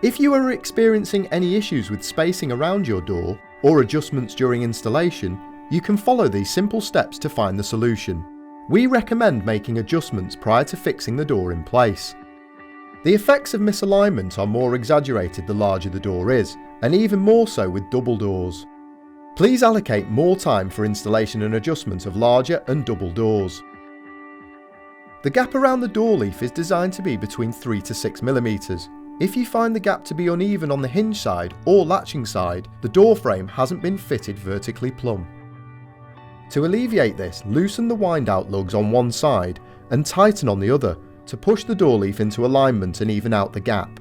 If you are experiencing any issues with spacing around your door or adjustments during installation, you can follow these simple steps to find the solution. We recommend making adjustments prior to fixing the door in place. The effects of misalignment are more exaggerated the larger the door is, and even more so with double doors. Please allocate more time for installation and adjustment of larger and double doors. The gap around the door leaf is designed to be between 3 to 6 mm. If you find the gap to be uneven on the hinge side or latching side, the door frame hasn't been fitted vertically plumb. To alleviate this, loosen the wind-out lugs on one side and tighten on the other to push the door leaf into alignment and even out the gap.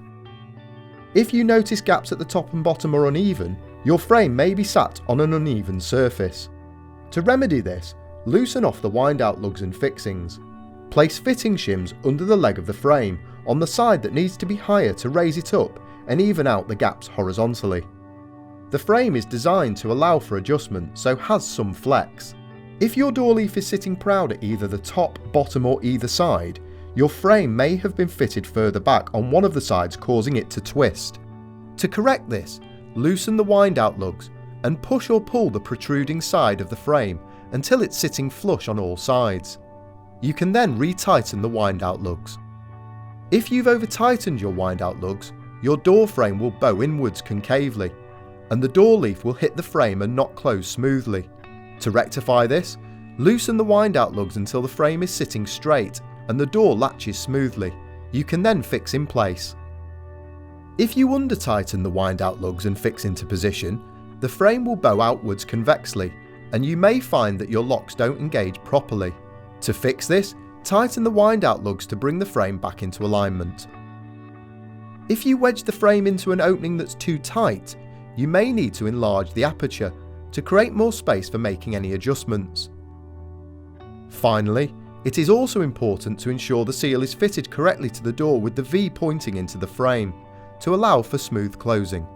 If you notice gaps at the top and bottom are uneven, your frame may be sat on an uneven surface. To remedy this, loosen off the wind-out lugs and fixings. Place fitting shims under the leg of the frame on the side that needs to be higher to raise it up and even out the gaps horizontally. The frame is designed to allow for adjustment, so has some flex. If your door leaf is sitting proud at either the top, bottom or either side, your frame may have been fitted further back on one of the sides, causing it to twist. To correct this, loosen the wind-out lugs and push or pull the protruding side of the frame until it's sitting flush on all sides. You can then retighten the wind-out lugs. If you've over-tightened your wind-out lugs, your door frame will bow inwards concavely, and the door leaf will hit the frame and not close smoothly. To rectify this, loosen the wind-out lugs until the frame is sitting straight and the door latches smoothly. You can then fix in place. If you under-tighten the wind-out lugs and fix into position, the frame will bow outwards convexly, and you may find that your locks don't engage properly. To fix this, tighten the wind-out lugs to bring the frame back into alignment. If you wedge the frame into an opening that's too tight, you may need to enlarge the aperture to create more space for making any adjustments. Finally, it is also important to ensure the seal is fitted correctly to the door with the V pointing into the frame to allow for smooth closing.